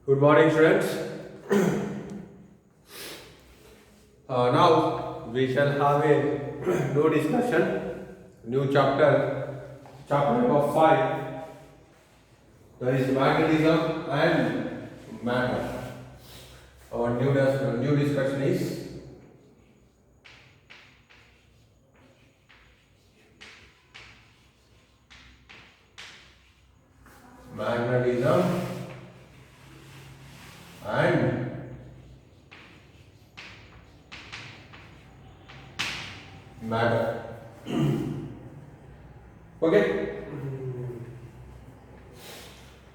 Good morning, students. Now we shall have a new discussion, new chapter number 5. That is magnetism and matter. Our new discussion is magnetism and matter. Okay.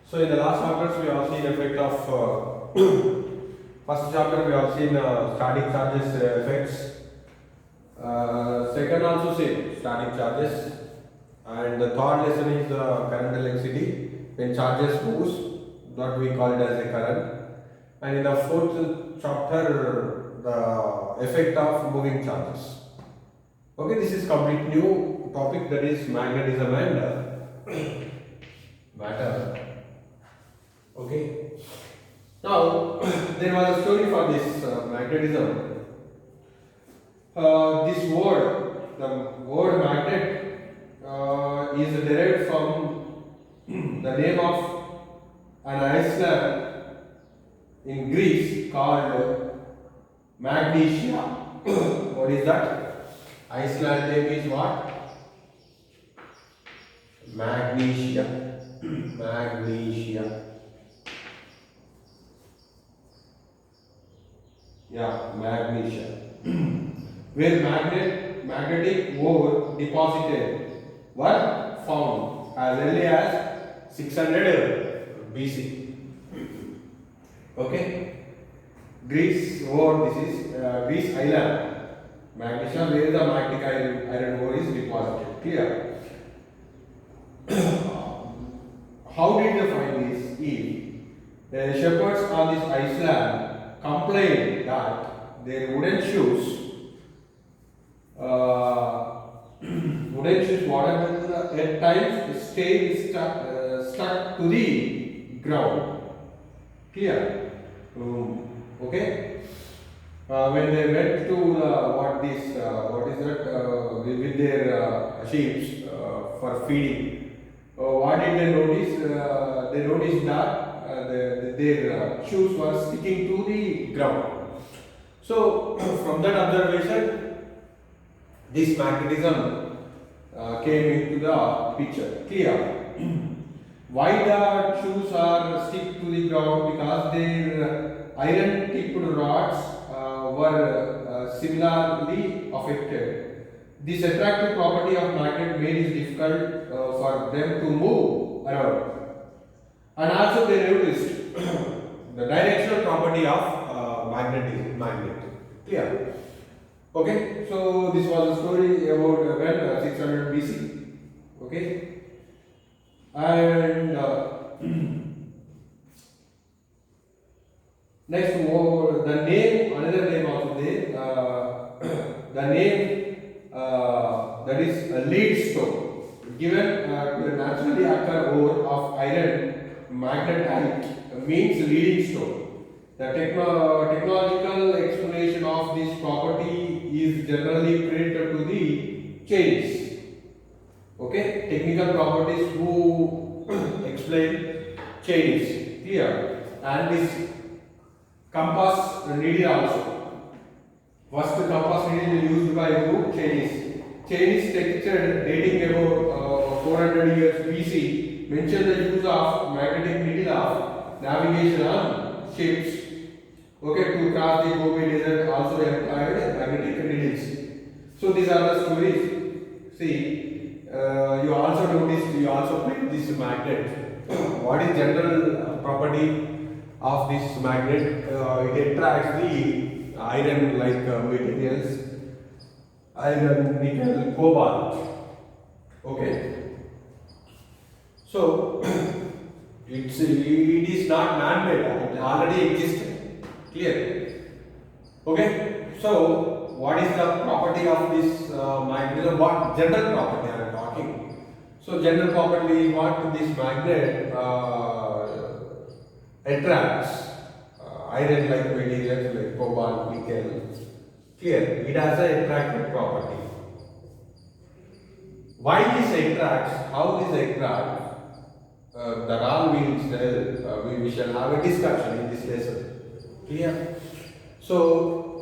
So in the last chapters we have seen effect of first chapter we have seen static charges effects. Second also same static charges, and the third lesson is current electricity. When charges moves, what we call it as a current. And in the fourth chapter, the effect of moving charges. Okay, this is complete new topic, that is magnetism and matter. Okay. Now there was a story for this magnetism. This word, the word magnet, is derived from the name of an island in Greece called Magnesia. What is that? Iceland name is what? Magnesia. Magnesia. Yeah, Magnesia. Where magnetic ore deposited were found as early as 600 BC. Okay. Greece ore, this is Greece island, Magnesia, where the magnetic iron ore is deposited. Clear? How did they find this? The shepherds on this island complained that their wooden shoes, what happened at times stayed stuck to the ground. Clear? Okay. When they went to what is that with their sheep for feeding, what did they notice? They noticed that their shoes were sticking to the ground. So from that observation, this magnetism came into the picture. Clear? Why the shoes are stick to the ground? Because their iron tipped rods were similarly affected. This attractive property of magnet made it difficult for them to move around. And also they noticed the directional property of magnet. Clear? Okay, so this was a story about when 600 BC. Okay. And next, the name, another name also there, the name that is a lead stone, given to the naturally occur ore of iron magnetite, means leading stone. The technological explanation of this property is generally credited to the Chinese. Okay, technical properties who explain Chinese. Clear? And this compass needle also. First compass needle used by who? Chinese. Chinese texture dating about 400 years BC mentioned the use of magnetic needle of navigation on ships. Okay, to cross the Gobi Desert also employed magnetic needles. So these are the stories. See. You also noticed, you also print this magnet. What is general property of this magnet? It attracts the iron like materials, iron, nickel, cobalt. Okay. So it is not man-made. It already existed. Clear? Okay. So what is the property of this magnet? What general property I am talking? So general property is what this magnet attracts iron like materials like cobalt, nickel. Clear, it has an attractive property. Why this attracts? How this attracts? That all we shall have a discussion in this lesson. Clear? So,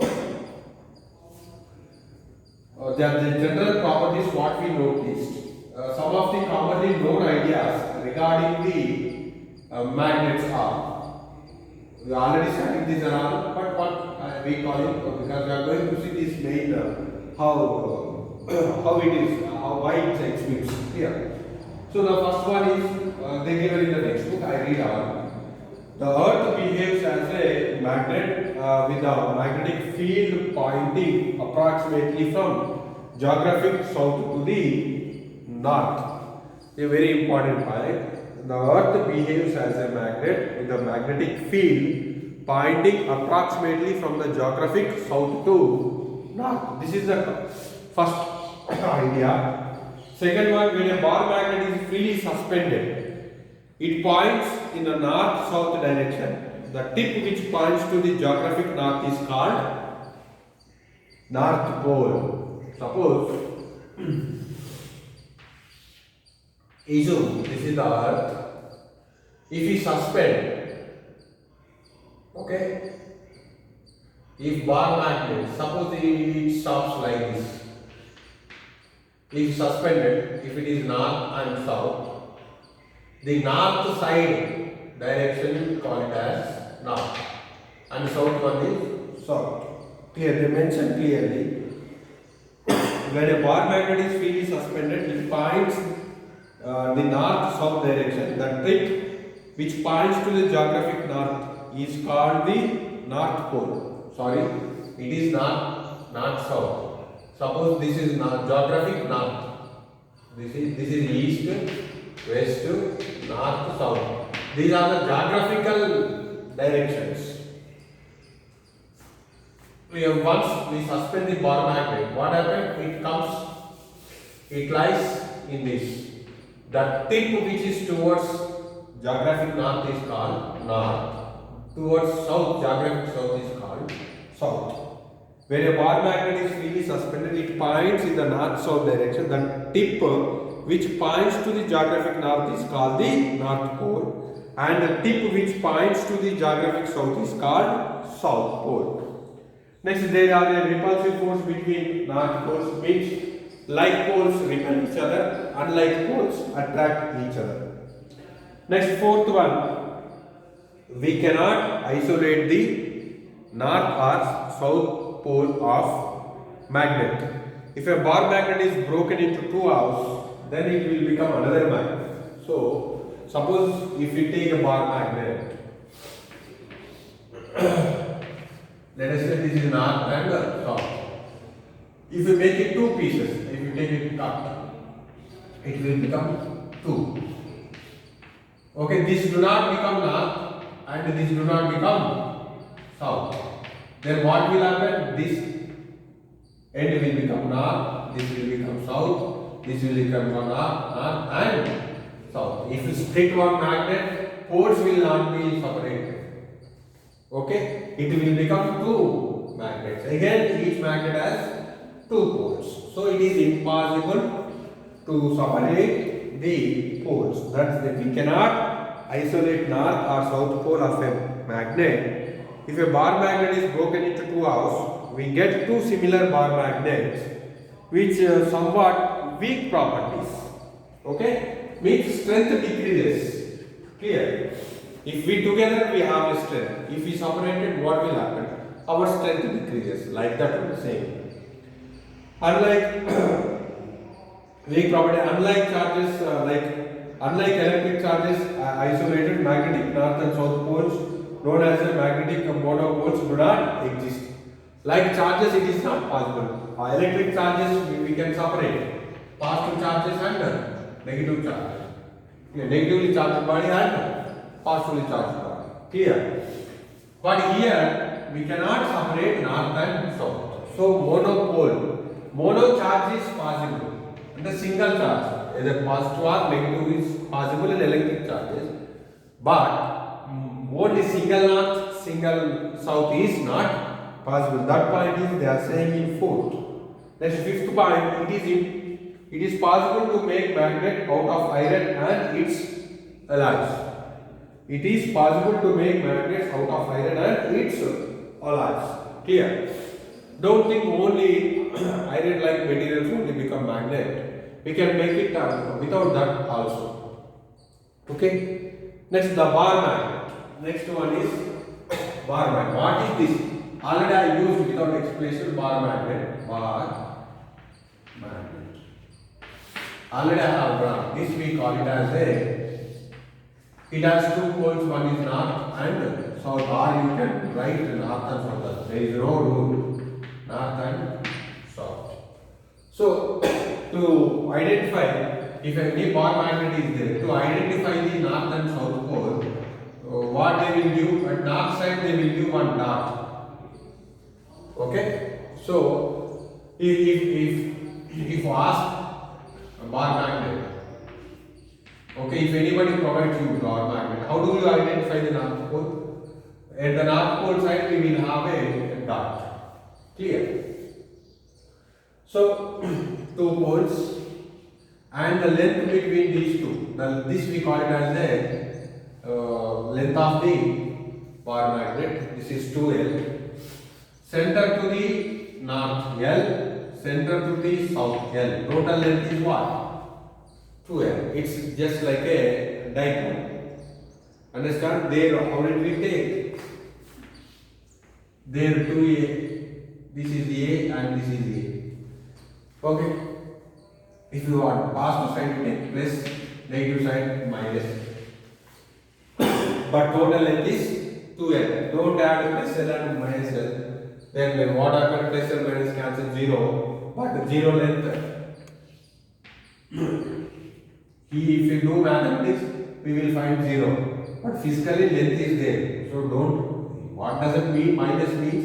the general properties what we noticed. Some of the commonly known ideas regarding the magnets are. We already studied this around, but what we call it, because we are going to see this main how it is, why it exhibits here. So the first one is they given in the textbook. I read on. The Earth behaves as a magnet with a magnetic field pointing approximately from geographic south to the north. A very important point. The Earth behaves as a magnet with a magnetic field pointing approximately from the geographic south to north. This is the first idea. Second one, when a bar magnet is freely suspended, it points in the north-south direction. The tip which points to the geographic north is called North Pole. Suppose, assume this is the Earth. If we suspend, okay, if bar magnet, suppose it stops like this. If suspended, if it is north and south, the north side direction we call it as north and south one is south. Clear, they mentioned clearly. When a bar magnet is freely suspended, it points the north-south direction. The tip which points to the geographic north is called the North Pole. Sorry, it is not south. Suppose this is geographic north. This is east, west, north, south. These are the geographical directions. Once we suspend the bar magnet, what happens? It lies in this. The tip which is towards geographic north is called north. Towards south, geographic south is called south. When a bar magnet is freely suspended, it points in the north-south direction. The tip which points to the geographic north is called the North Pole, and the tip which points to the geographic south is called South Pole. Next, there are a repulsive force between north poles, which like poles repel each other, unlike poles attract each other. Next, fourth one, we cannot isolate the north or south pole of magnet. If a bar magnet is broken into two halves, then it will become another magnet. So, suppose if we take a bar magnet, let us say this is north and south. If you make it two pieces, if you take it cut, it will become two. Okay, this do not become north and this do not become south. Then what will happen? This end will become north, this will become south, this will become north and south. If you split one magnet, poles will not be separated. Okay, it will become two magnets. Again, each magnet has two poles. So it is impossible to separate the poles. That's that we cannot isolate north or south pole of a magnet. If a bar magnet is broken into two halves, we get two similar bar magnets which somewhat weak properties. Okay, means strength decreases. Clear? If we together we have a strength. If we separated, what will happen? Our strength decreases. Like that we are saying. Unlike weak property, unlike charges unlike electric charges, isolated magnetic north and south poles known as the magnetic monopoles do not exist. Like charges, it is not possible. Electric charges we can separate positive charges and negative charges. Negatively charged body and positively charged body. Clear? But here we cannot separate north and south. So mono charge is possible and a single charge, either positive or negative, is possible in electric charges. But only single north, single south is not possible. That point is they are saying in fourth. Next fifth point, it is possible to make magnet out of iron and its alloys. It is possible to make magnets out of iron and its alloys. Clear? Don't think only iron-like materials only become magnet. We can make it without that also. Okay. Next, the bar magnet. Next one is bar magnet. What is this? Already I used without explanation bar magnet. Bar magnet. Already I have drawn. This we call it as a. It has two poles. One is north and south. Or you can write north and south. There is no rule. North and south. So to identify if any bar magnet is there, to identify the north and south pole, what they will do at north side they will do one dot. Okay. So if ask a bar magnet, okay, if anybody provides you bar magnet, how do you identify the north pole? At the north pole side we will have a dot. Clear? So two poles and the length between these two. This we call it as the length of the bar magnet. This is 2L. Center to the north L, center to the south L. Total length is what? 2L. It's just like a dipole. Understand? There, how did we take? There 2A. This is A and this is A. Okay. If you want positive side, you take plus, negative side minus. But total length is 2L. Don't add plus L and minus L. Then what happens? Plus L minus cancel 0. But 0 length. If you do mathematics, we will find 0. But physically length is there. So don't. What does it mean? Minus means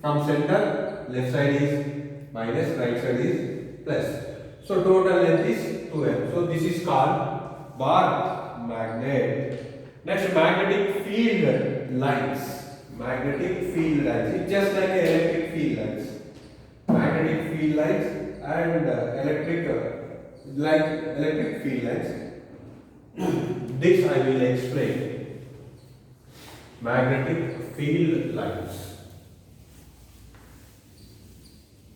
from center, left side is minus, right side is plus. So total length is 2L. So this is called bar magnet. Next, magnetic field lines. Magnetic field lines. It's just like electric field lines. Magnetic field lines and electric field lines. This I will explain. Magnetic field lines.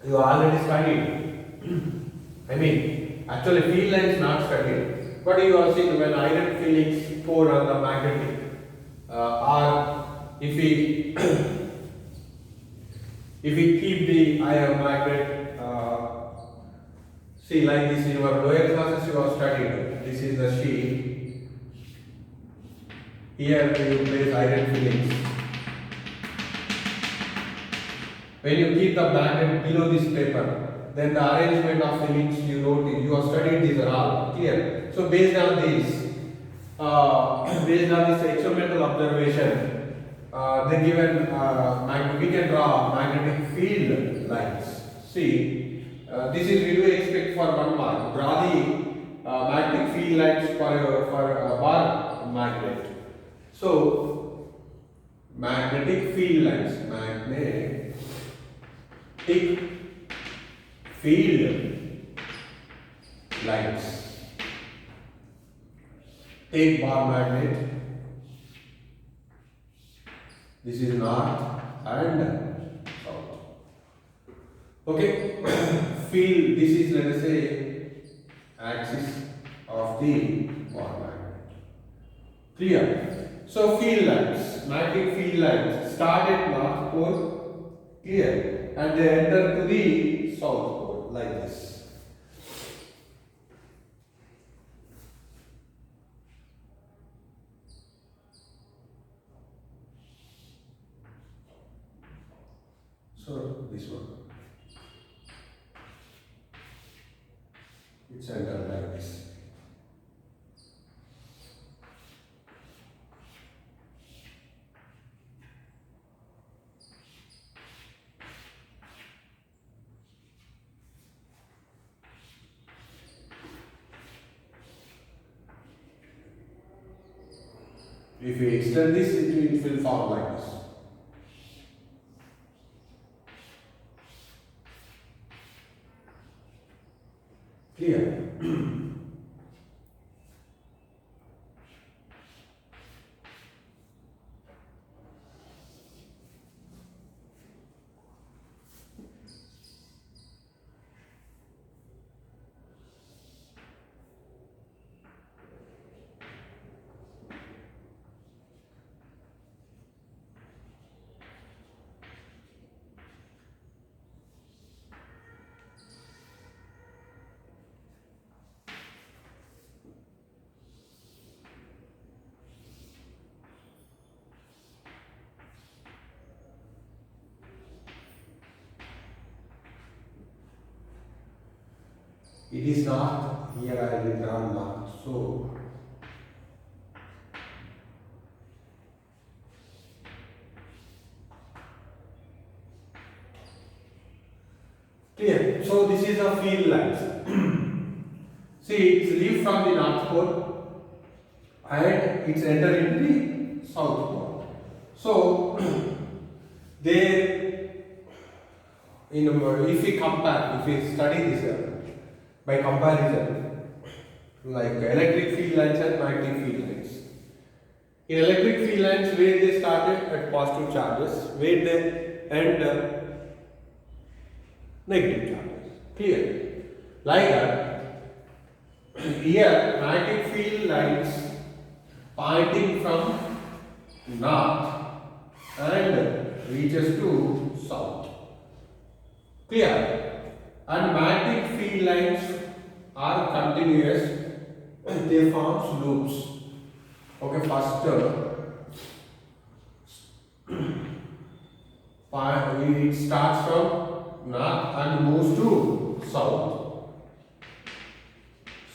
You already studied. I mean, actually field lines not studied, but you have seen when iron fillings pour on the magnetic, or if we if we keep the iron magnet, see like this in your lower classes you have studied. This is the sheet. Here you place iron fillings. When you keep the magnet below this paper, then the arrangement of fillings you wrote, you have studied these are all clear. So based on this experimental observation, they given we can draw magnetic field lines. See, this is we do expect for 1 mark. Draw the magnetic field lines for a bar magnet. So magnetic field lines, magnetic field lines. Take bar magnet. This is north and south. Okay. Field. This is, let us say, axis of the bar magnet. Clear. So field lines, magnetic field lines start at north pole. Clear. And they enter to the south pole like this. So this one, it's entered like this. If we extend this, it will form like this. Clear? It is not here. I will draw mark. So clear. So this is a field lines. See, it's leave from the north pole and it's enter into the south pole. So there, if we compare, if we study this by comparison, like electric field lines and magnetic field lines. In electric field lines, where they started at positive charges, where they end negative charges. Clear? Like that, here magnetic field lines pointing from north and reaches to south. Clear? And magnetic field lines are continuous, they form loops. Okay, first it starts from north and moves to south.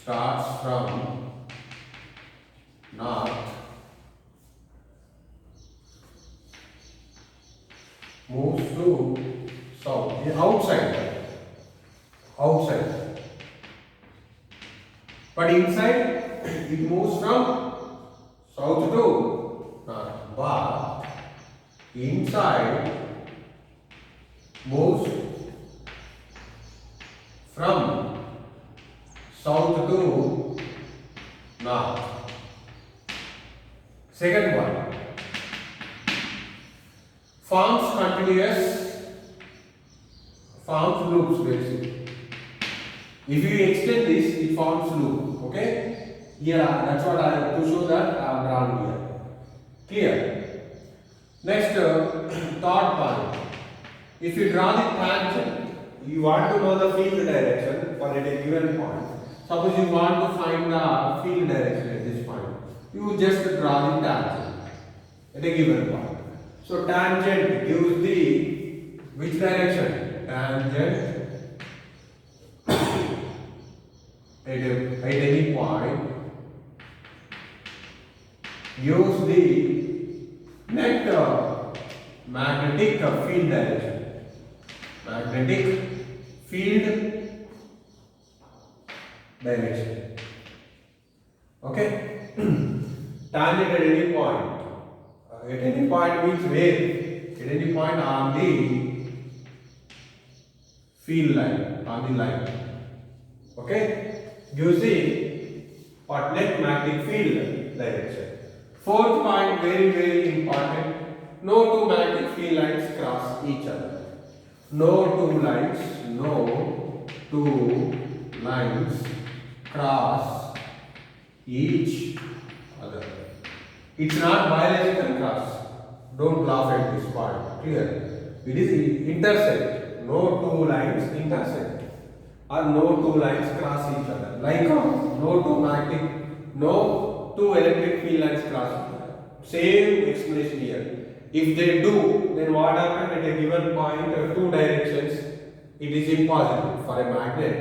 Starts from north, moves to south. Outside. But inside it moves from south to north. But inside moves from south to north. Second one, forms loops basically. If you extend this, it forms loop. Okay? Yeah, that's what I have to show that I have drawn here. Clear? Next, third point. If you draw the tangent, you want to know the field direction for at a given point. Suppose you want to find the field direction at this point. You just draw the tangent at a given point. So tangent gives the which direction? Tangent at any point gives the net magnetic field direction. Magnetic field direction. Okay? Tangent at any point. At any point means where? At any point on the field line, on the line. Okay? Gives the net magnetic field direction. Fourth point, very, very important. No two magnetic field lines cross each other. No two lines cross each other. It's not biological cross. Don't laugh at this point. Clear? It is intersect. No two lines intersect. Or no two lines cross each other. Like no two electric field lines cross each other. Same explanation here. If they do, then what happens at a given point, two directions, it is impossible for a magnet.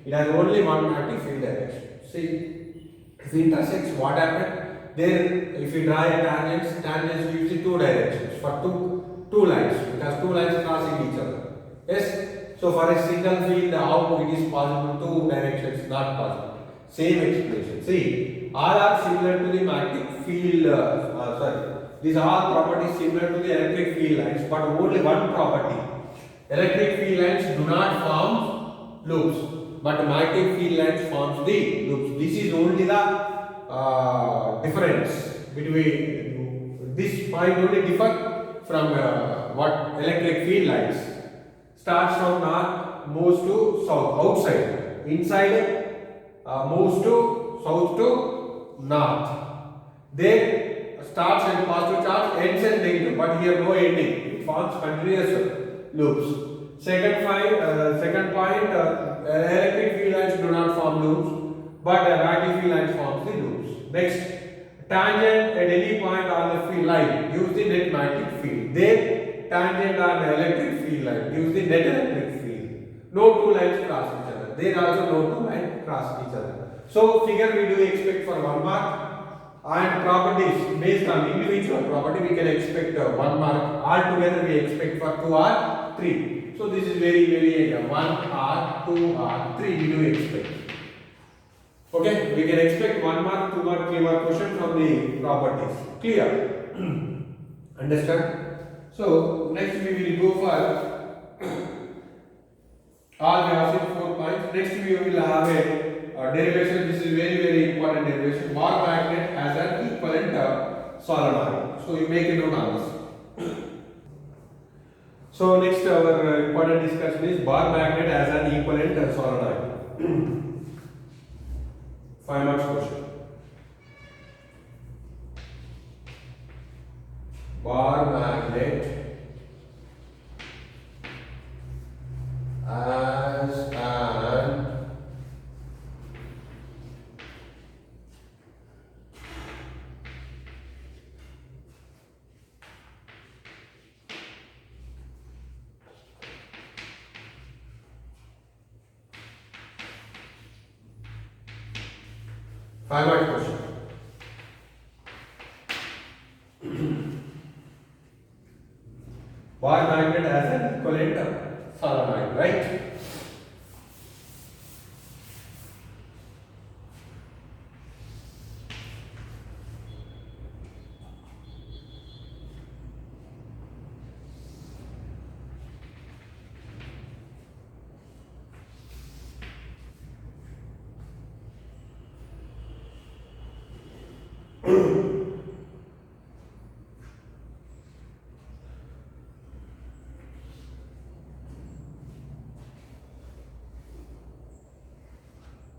It has only one magnetic field direction. See, if it intersects, what happens? Then, if you draw a tangents usually two directions for two lines, because two lines crossing each other. Yes. So for a single field, how it is possible? Two directions not possible. Same explanation. See, all are similar to the magnetic field. These are all properties similar to the electric field lines, but only one property. Electric field lines do not form loops, but magnetic field lines forms the loops. This is only the difference between this point only differ from what electric field lines. Starts from north, moves to south, outside, inside, moves to south to north. There starts and positive charge, ends and negative, but here no ending. It forms continuous loops. Second point, electric field lines do not form loops, but magnetic field lines forms the loops. Next, tangent at any point on the field line gives the net magnetic field. There, tangent on the electric field line gives the net electric field. No two lines cross each other. There also no two lines cross each other. So, figure we do expect for 1 mark. And properties based on individual property we can expect 1 mark. Altogether we expect for 2 or 3. So this is very 1 or 2 or 3 we do expect. Okay, we can expect 1 mark, 2 mark, 3 mark question from the properties. Clear? Understand? So next we will go for all we have seen 4 points. Next we will have a derivation. This is very important derivation. Bar magnet has an equivalent solenoid. So you make a note on this. So next our important discussion is bar magnet has an equivalent solenoid. 5 marks question. Bar magnet as an Five-mark question. Bar magnet has an equivalent solenoid, right?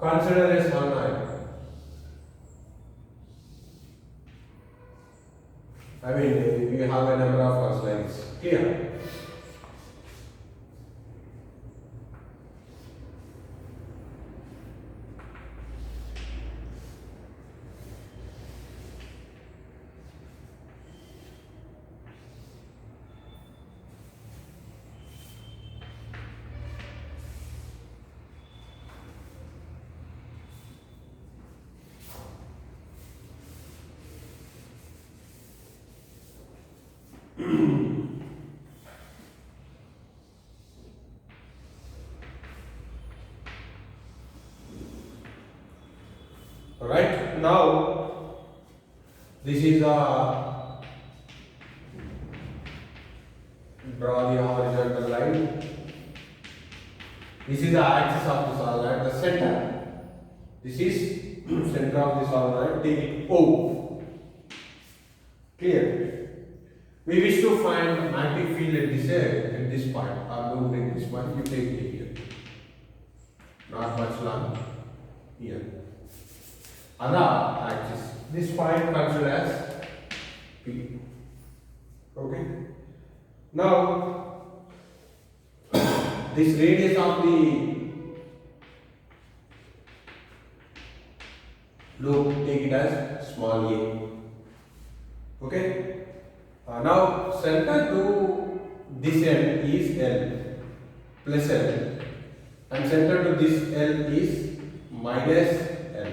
Consider a solenoid. I mean, we have a number of slides. Clear? Alright, now this is a draw the horizontal line. This is the axis of the solenoid, the center. This is center of the solenoid. Take it O. Clear? We wish to find magnetic field at this point. Or don't take this point. You take it here. Not much long. Here. On the axis. This point considered as P. Okay. Now, this radius of the loop, take it as small a. Okay. Now, center to this end is L plus L, and center to this L is minus L.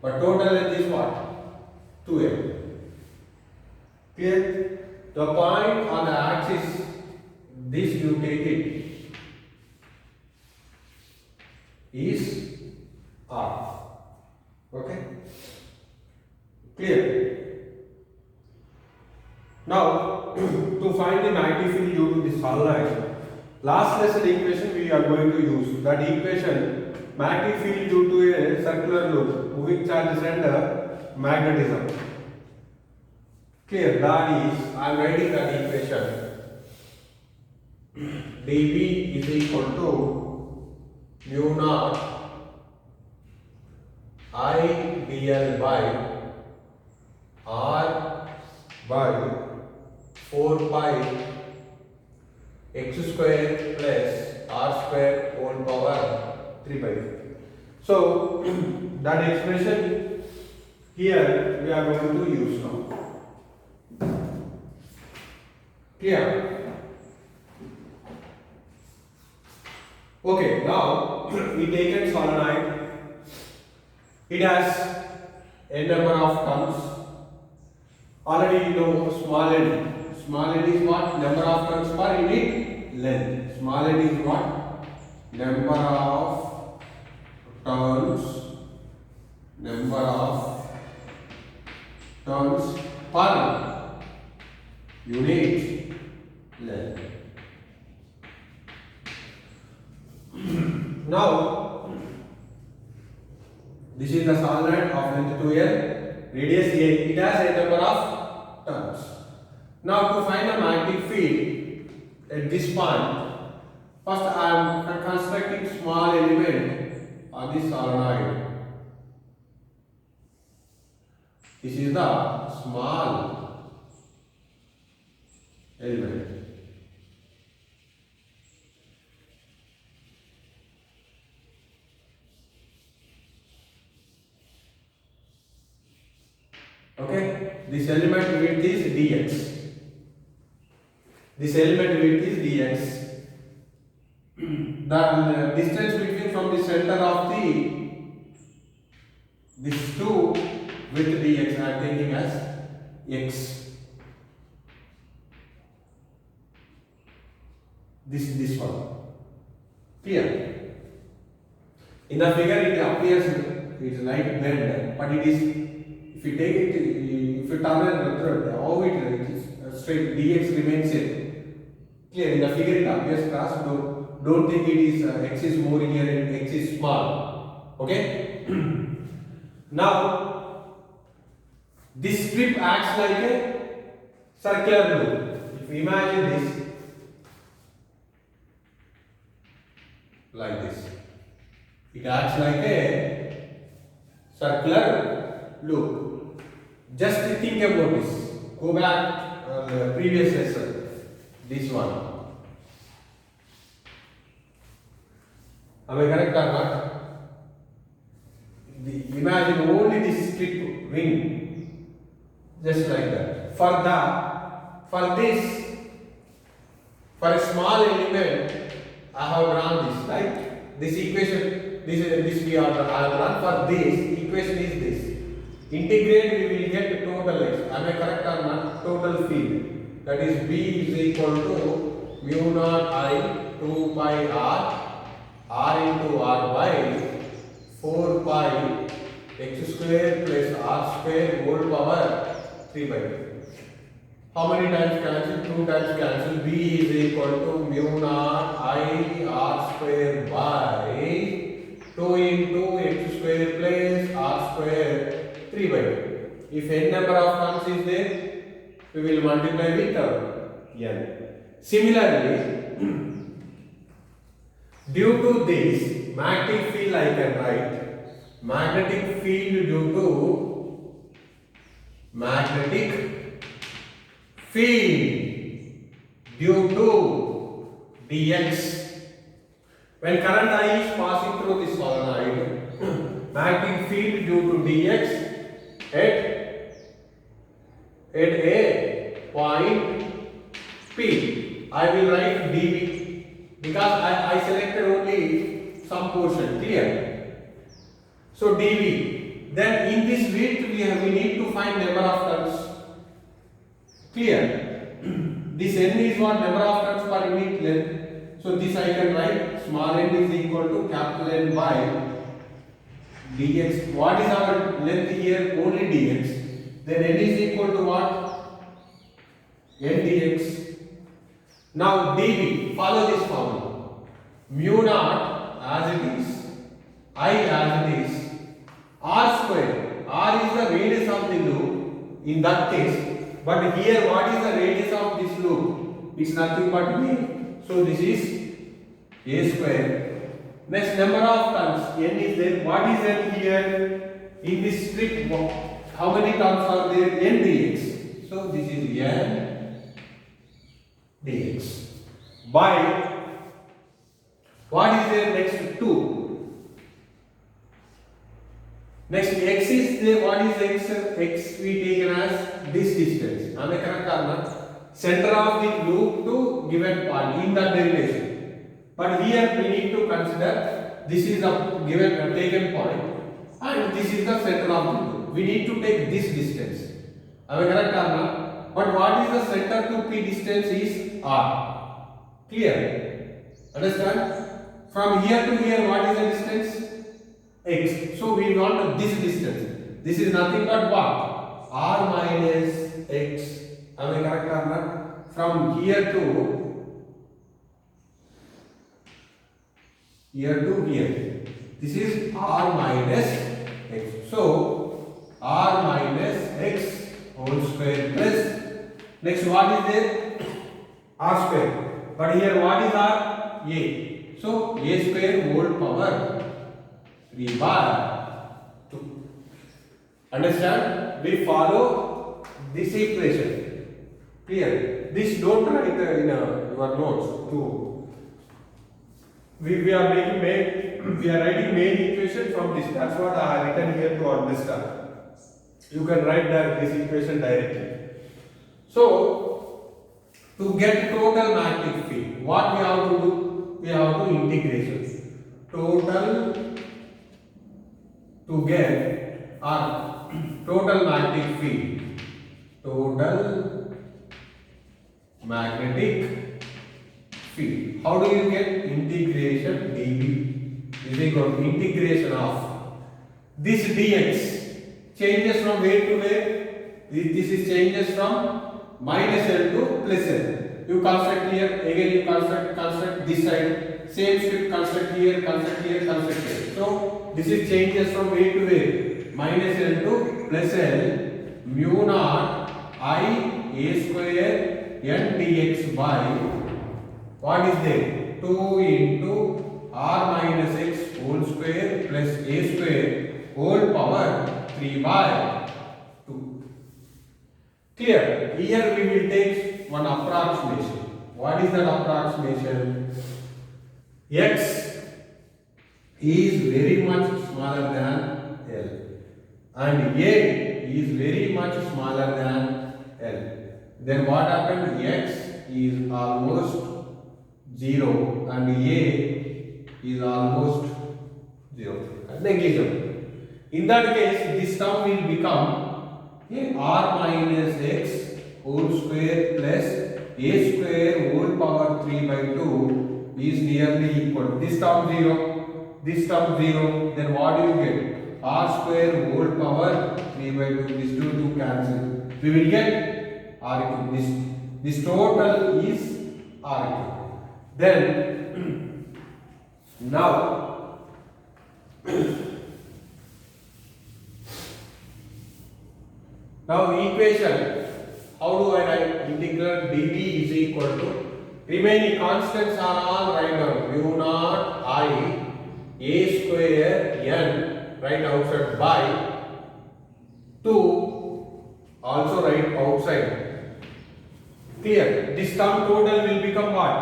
But total length is what? 2L. Clear? The point on the axis, this you take it, is R. Okay? to find the magnetic field due to the solenoid, last lesson equation we are going to use. That equation, magnetic field due to a circular loop, moving charges and magnetism. Clear? That is, I am writing that equation. dV is equal to mu naught I dl by R by 4 pi x square plus R square whole power 3 by 2. So that expression here we are going to use now. Clear? Okay, now we take a solenoid. It has n number of turns. Already you know small n. Small n is what? Number of turns per unit length. Small n is what? Number of turns. Number of turns per unit length. Now, this is the solenoid of length 2L, radius A. It has a number of turns. Now, to find the magnetic field at this point, first I am constructing small element on this solenoid. This is the small element. Okay, this element width is dx. This element width is dx. The distance between from the center of this two with dx I am taking as x. This one. Clear? In the figure it appears it is like bend, but it is, if you take it, if you turn it, how it is straight, dx remains same. Clear? In the figure it appears cross. Don't think it is x is more here and x is small. Okay? Now, this strip acts like a circular loop. If you imagine this like this, it acts like a circular loop. Just think about this. Go back the previous lesson. This one. Am I correct or not? Imagine only this strip ring, just like that. For a small element, I have drawn this, right? This equation, this we have drawn. For this equation is this. Integrate, we will get total x. Am I correct or not? Total field. That is B is equal to mu naught I 2 pi r into r by 4 pi x square plus r square whole power 3 by 2. How many times cancel? 2 times cancel. B is equal to mu naught I r square by 2 into x square plus r square 3 by 2. If n number of terms is there, we will multiply with n. Similarly, due to this magnetic field, I can write magnetic field due to magnetic field due to dx. When current I is passing through this solenoid, magnetic field due to dx at a point P. I will write dV because I selected only some portion. Clear? So dV. Then in this width we need to find number of turns. Clear? This n is what number of turns per unit length. So this I can write small n is equal to capital N by dx. What is our length here? Only dx. Then n is equal to what? n dx. Now dv, follow this formula. Mu naught as it is, I as it is, r square. R is the radius of the loop in that case. But here what is the radius of this loop? It's nothing but v. So this is a square. Next, number of terms, n is there. What is n here? In this strip, how many terms are there? N dx. So this is n dx. By what is there next? 2. Next, x is there. What is x? X we taken as this distance. Am I correct? Center of the loop to given point in that derivation. But here we need to consider this is a given taken point and this is the center of the loop. We need to take this distance. Am I correct or not? But what is the center to P distance is R. Clear? Understand? From here to here, what is the distance? X. So we want this distance. This is nothing but what? R minus X. Am I correct or not? From here to here. This is R minus X. So R minus X whole square plus. Next, what is there? R square. But here what is R? A. So A square whole power 3 by 2. Understand? We follow this equation. Clear? This don't write in your notes too. We are writing main equation from this. That's what I have written here to understand. You can write this equation directly. So, to get total magnetic field, what we have to do? We have to integration. Total to get total magnetic field. Total magnetic field. How do you get integration dv is equal to integration of this dx changes from where to where? This is changes from minus L to plus L. You construct here, again you construct this side, same strip construct here, construct here. So this is changes from where to where? Minus L to plus L, mu naught I a square n dx by what is there? 2 into r minus x whole square plus a square whole power 3 by 2. Clear? Here we will take one approximation. What is that approximation? X is very much smaller than L and A is very much smaller than L. Then what happened? X is almost 0 and A is almost 0. Negligible. In that case, this term will become r minus x whole square plus a square whole power 3 by 2 is nearly equal. This term 0, this term 0. Then what do you get? R square whole power 3 by 2. These two cancel. We will get r cube. This total is r cube. Then now equation, how do I write? Integral dv is equal to remaining constants are all right now. Mu naught I a square n right outside by 2 also right outside. Clear? This term total will become what?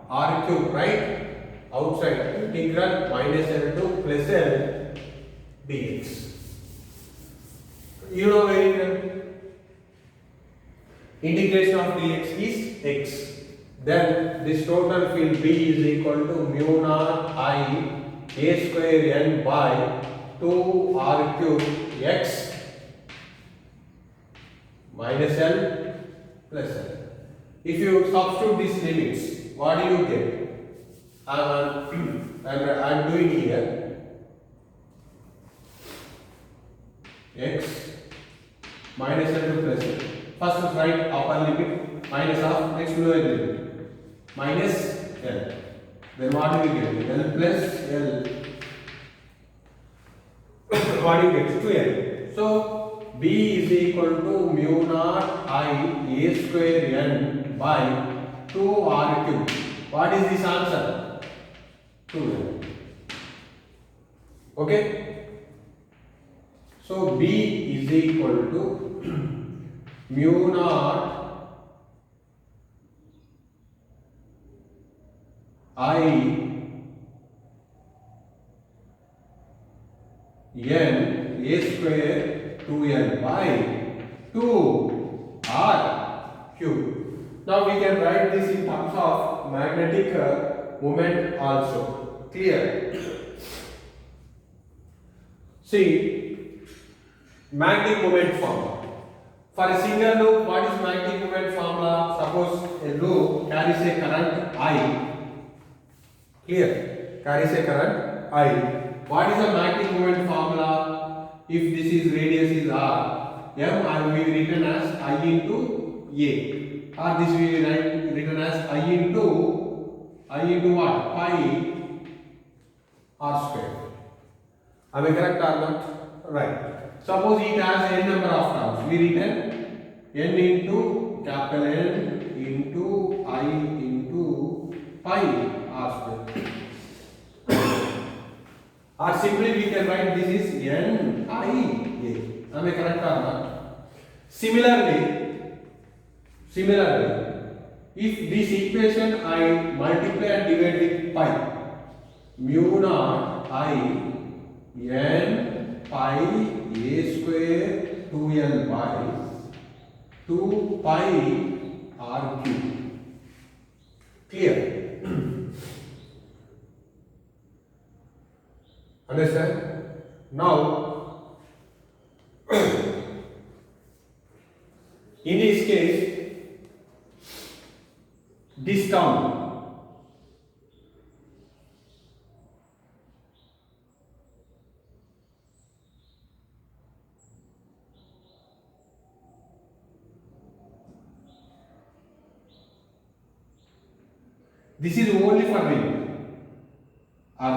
R cube, right? Outside. Integral minus L to plus L dx. You know very well. Integration of dx is x. Then this total field B is equal to mu naught I a square n by 2 r cube x minus L plus L. If you substitute these limits, what do you get? I'm doing here x minus L to plus L. First write upper limit minus of next below L minus L. Then what do we get? L plus L. What do you get? 2L. So B is equal to mu naught I A square N by 2R cube. What is this answer? 2L. Okay. So B is equal to mu naught I N A square 2L by 2R cube. Now we can write this in terms of magnetic moment also. Clear? See, magnetic moment formula. For a single loop, what is magnetic moment formula? Suppose a loop carries a current I. Clear? Carries a current I. What is the magnetic moment formula? If this is radius is R, M will be written as I into A, or this will be written as I into what? Pi R square. Am I correct or not? Right. Suppose it has n number of terms. We written n into capital N into I into pi R square. Or simply we can write this is N I A. Am I correct or not? Similarly, if this equation I multiply and divide with pi, mu naught I N pi A square 2L by 2 pi R cube. Clear? Understand? Now, in this case, this term this is only for ring.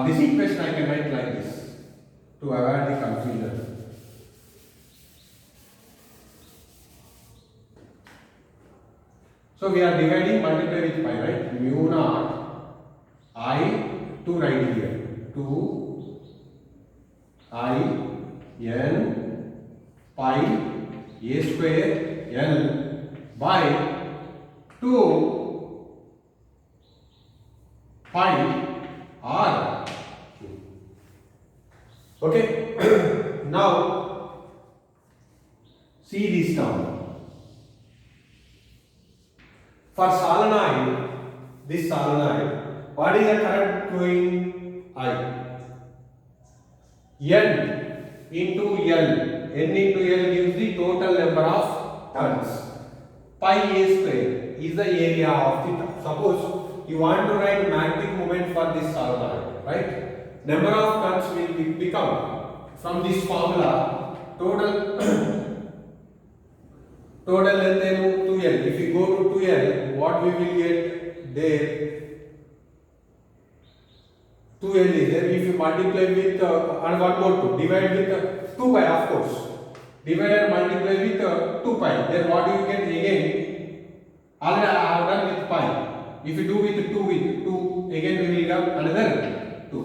This equation I can write like this to avoid the confusion. So we are dividing multiply with pi, right? Mu naught I to write here 2 I N pi A square L by 2 pi R. Okay. Now see this term. For solenoid, this solenoid, what is the current flowing? I. N into L. N into L gives the total number of turns. Pi A square is the area of the turn. Suppose you want to write magnetic moment for this solenoid, right? Number of turns will become from this formula total length 2L. If you go to 2L, what we will get there? 2L is there. If you multiply with and one more 2, divide with 2 pi, of course. Divide and multiply with 2 pi. Then what you get again? Already I have done with pi. If you do with 2 again we will have another 2.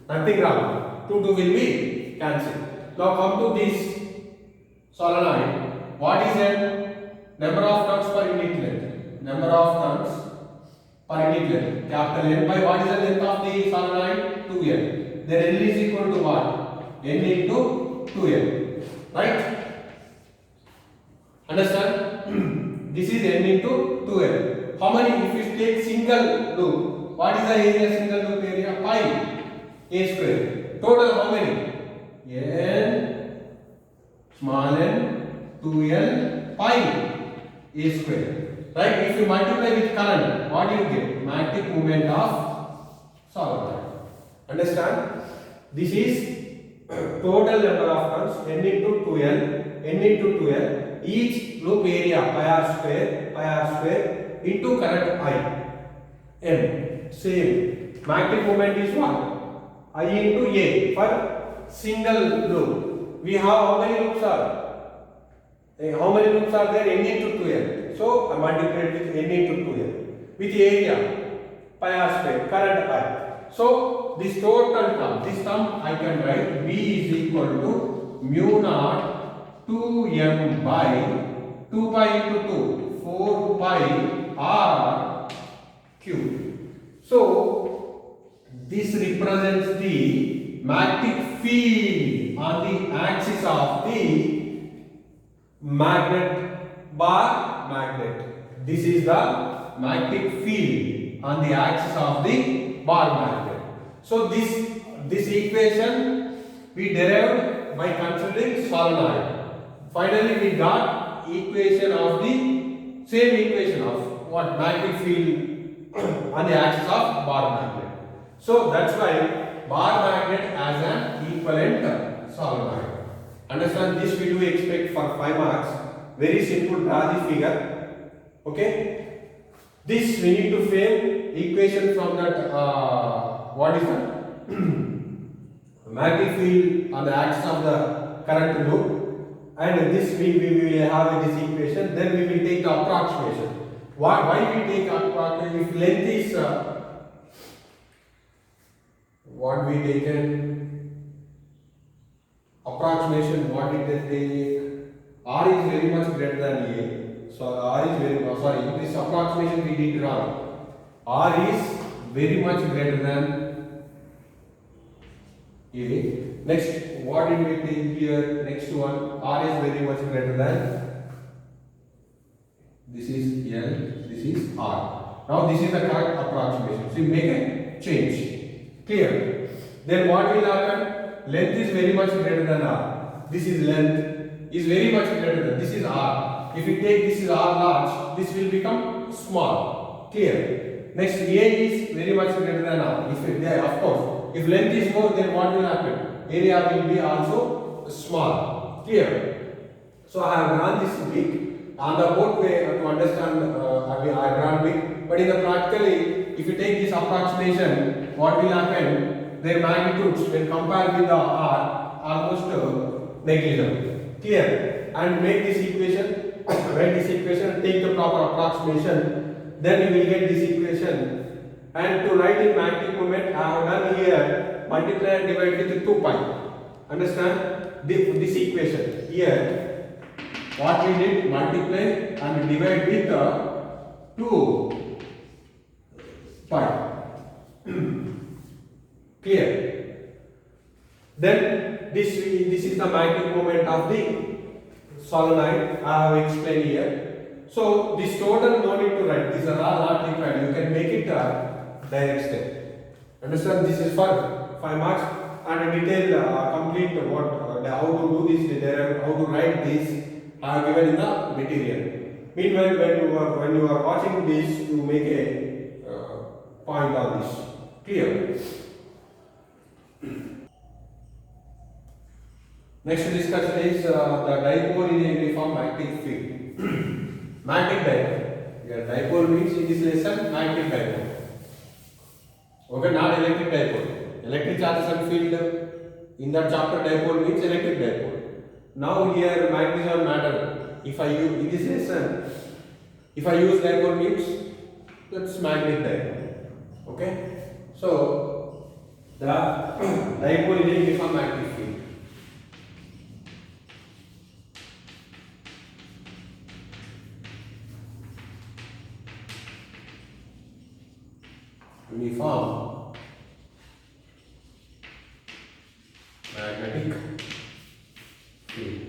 Nothing wrong. 2 will be cancelled. Now come to this solenoid. What is that? Number of turns per unit length. Number of turns per unit length. Capital N by what is the length of the solenoid? 2L. Then L is equal to what? N into 2L. Right? Understand? This is N into 2L. How many? If you take single loop, what is the area? Single loop area? Pi A square. Total how many? N small n 2L pi A square. Right? If you multiply with current, what do you get? Magnetic moment of solenoid. Understand? This is total number of turns n into 2L. Each loop area pi r square into current I. M. Same. Magnetic moment is what? I into A for single loop. We have how many loops are? How many loops are there? N into 2L. So I multiply with N into 2L. With area, pi r square, current I. So this total term, this term I can write B is equal to mu naught 2m by 2 pi into 2, 4 pi r cube. So this represents the magnetic field on the axis of the magnet bar magnet. This is the magnetic field on the axis of the bar magnet. So this equation we derived by considering solenoid. Finally we got equation of the same equation of what magnetic field on the axis of bar magnet. So that's why bar magnet has an equivalent solenoid. Understand, this we do expect for 5 marks. Very simple, draw the figure. Okay. This we need to frame equation from that what is that? Magnetic field on the axis of the current loop, and this we will have in this equation. Then we will take the approximation. Why we take approximation? If length is what we taken approximation, what it is take, R is very much greater than A. So R is very sorry, this approximation we did wrong. R is very much greater than A. Next, what did we take here? Next one, R is very much greater than, this is L, this is R. Now this is the correct approximation. So you make a change. Clear? Then what will happen? Length is very much greater than R. This is length is very much greater than, this is R. If you take this is R large, this will become small. Clear? Next, A is very much greater than R. If it, yeah, of course, if length is more, then what will happen? Area will be also small. Clear? So I have drawn this big. On the board way to understand, I drawn big. But in the practically, if you take this approximation, what will happen? Their magnitudes when compared with the R almost negligible. Clear? And make this equation, write this equation, take the proper approximation, then you will get this equation. And to write in magnetic moment, I have done here multiply and divide with 2 pi. Understand? This equation here, what we did, multiply and divide with 2 pi. Clear? Then this is the magnetic moment of the solenoid. I have explained here. So this total no need to write. These are all not required. You can make it direct step. Understand? This is for 5 marks and detail complete what how to do this, how to write this. I have given in the material. Meanwhile, when you are watching this, you make a point on this. Clear? Next discussion is the dipole in a uniform magnetic field. Magnetic dipole. Yeah, dipole means in this lesson magnetic dipole. Okay, not electric dipole. Electric charges and field in that chapter dipole means electric dipole. Now here magnetism matter. If I use in this lesson, if I use dipole means that's magnetic dipole. Okay, so the dipole in a uniform magnetic field. Uniform magnetic field.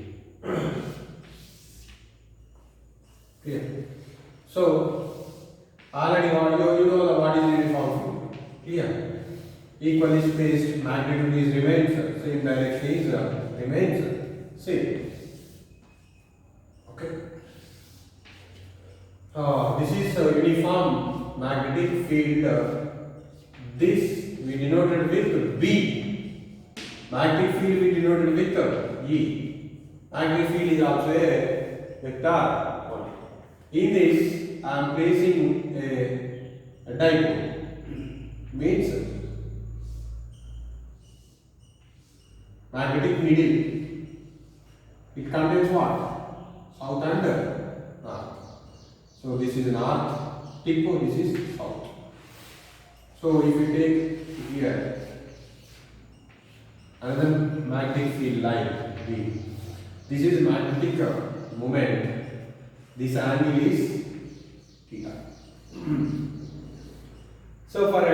Clear? So already you know what is uniform field. Clear? Equally spaced magnitude is remains same direction is remains same. Okay. This is a uniform magnetic field. This we denoted with B. Magnetic field we denoted with E. Magnetic field is also a vector quantity. In this, I am placing a dipole. Means magnetic needle. It contains what? South and north. So this is north tip, this is south. So if you take here another magnetic field line B, this is magnetic moment. This angle is theta. So for a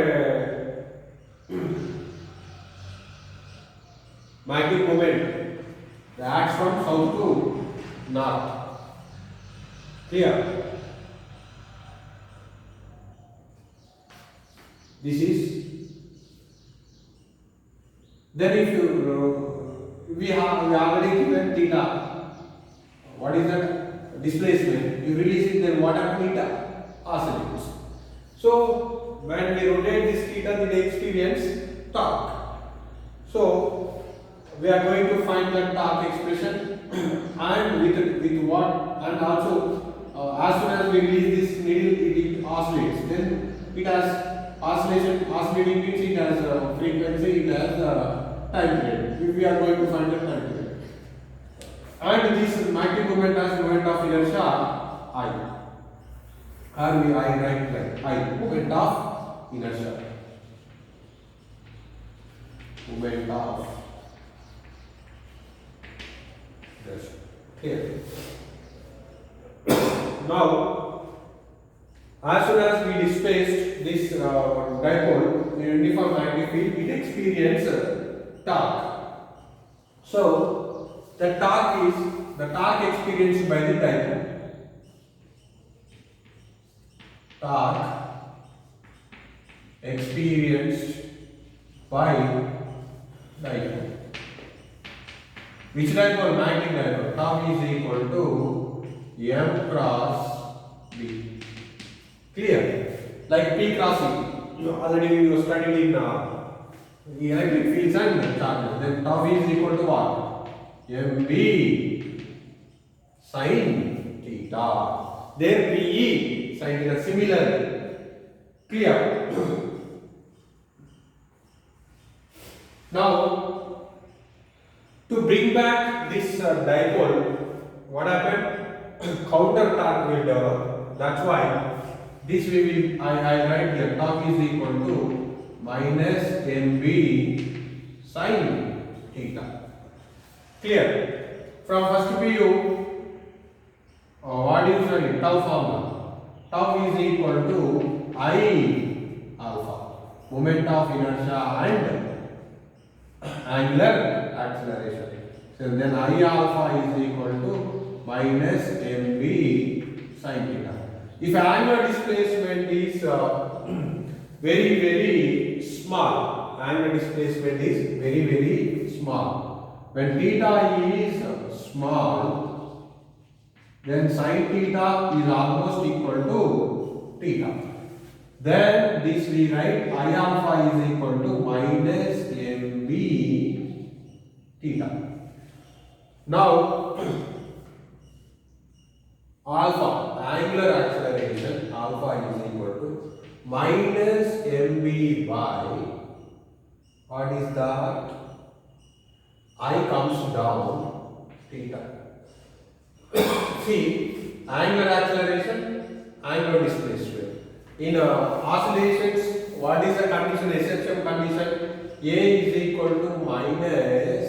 magnetic moment that acts from south to north. Clear? This is. Then if you we already given theta. What is that displacement? You release it, then what happens? Theta oscillates. So when we rotate this theta, we experience torque. So we are going to find the torque expression and with what, and also as soon as we release this needle, it oscillates. Then it has oscillating means it has frequency, it has time period. We are going to find the time period. And this magnetic moment has moment of inertia I. Or we I write like I, moment of inertia. Moment of inertia. Here. Now, as soon as we displaced this dipole in uniform magnetic field, it experiences torque. So, the torque is the torque experienced by the dipole. Torque experienced by dipole. Which dipole? Magnetic dipole. Torque is equal to M cross B. Clear? Like P crossing. You already you studied in electric fields and charges. Then torque is equal to what? MB sin theta. There PE sin theta similar. Clear? Now, to bring back this dipole, what happened? Counter torque will develop. That's why this we will I write here torque is equal to minus MB sin theta. Clear? From first PU, what do you study? Tau formula. Tau is equal to I alpha, moment of inertia and angular acceleration. So then I alpha is equal to minus MB sin theta. If angular displacement is very small, angular displacement is very small. When theta is small, then sin theta is almost equal to theta. Then this we write I alpha is equal to minus MB theta. Now alpha, angular acceleration, alpha is equal to minus MB by, what is that? I comes down theta. See, angular acceleration, angular displacement. In oscillations, what is the condition, SHM condition? A is equal to minus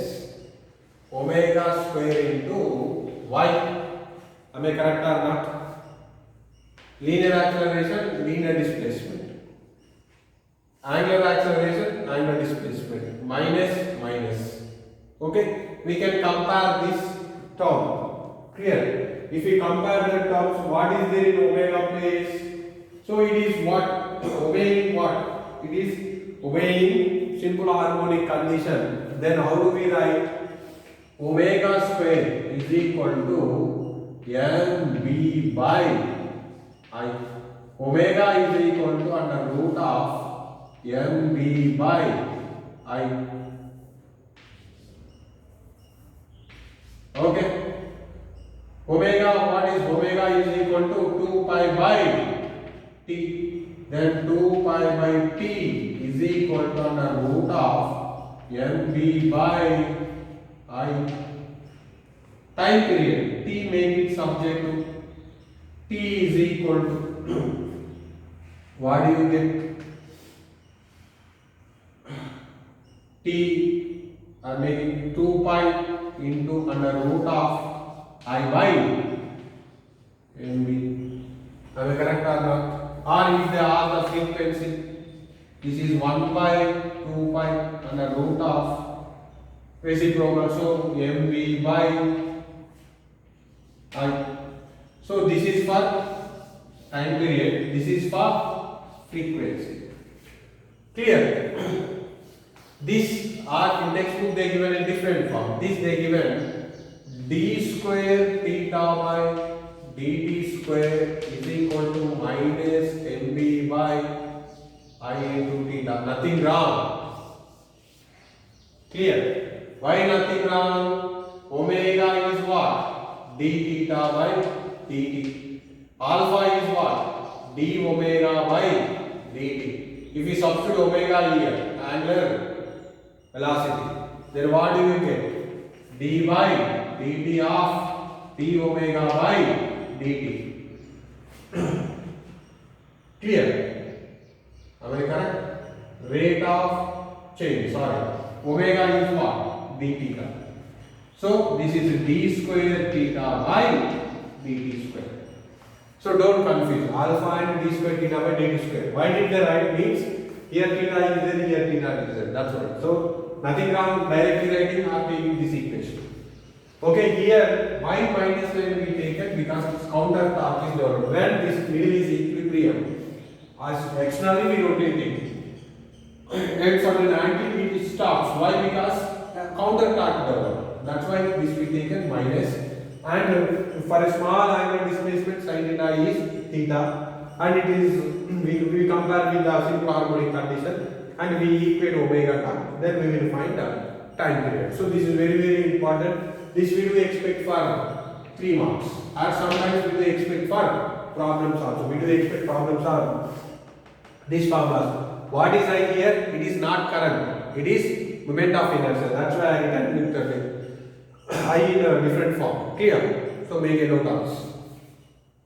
omega square into y. Am I correct or not? Linear acceleration, linear displacement. Angular acceleration, angular displacement. Minus. Okay? We can compare this term. Clear? If we compare the terms, what is there in omega place? So it is what? Obeying what? It is obeying simple harmonic condition. Then how do we write? Omega square is equal to MB by I. Omega is equal to under root of MB by I. Okay. Omega, what is omega is equal to 2 pi by t. Then 2 pi by t is equal to under root of mb by I. Time period t, make it subject to t is equal to what do you get? T are making 2 pi into under root of I by mb. Am I correct or not? Or if they are the frequency, this is 1 pi 2 pi under root of reciprocal, so mb by I. So this is for time period, this is for frequency. Clear? This are in textbook they given a different form. This they given d square theta by dt square is equal to minus mb by I into theta. Nothing wrong. Clear? Why nothing wrong? Omega is what? D theta by dt. Alpha is what? D omega by dt. If we substitute omega here, angular velocity, then what do you get? D by dt of d omega by dt. Clear? Am I correct? Rate of change, sorry. Omega is what? D theta. So this is d square theta by dt square. So don't confuse alpha and d square theta by dt square. Why did they write? Means here theta is there, here theta is there. That's why. So nothing wrong directly writing or taking this equation. Okay, here why minus will be taken because its counter torque is developed. When this middle is equilibrium, as externally we rotate it, and suddenly angle it stops. Why? Because counter torque developed. That's why this will be taken minus. And for a small angular displacement, sin theta is theta, and it is we compare with the simple harmonic condition, and we equate omega torque. Then we will find the time period. So this is very very important. This we do expect for 3 marks, or sometimes we do expect for problems also. We do expect problems are this formulas. What is I here? It is not current. It is moment of inertia. That's why I written with I in a different form. Clear? So make a note of this.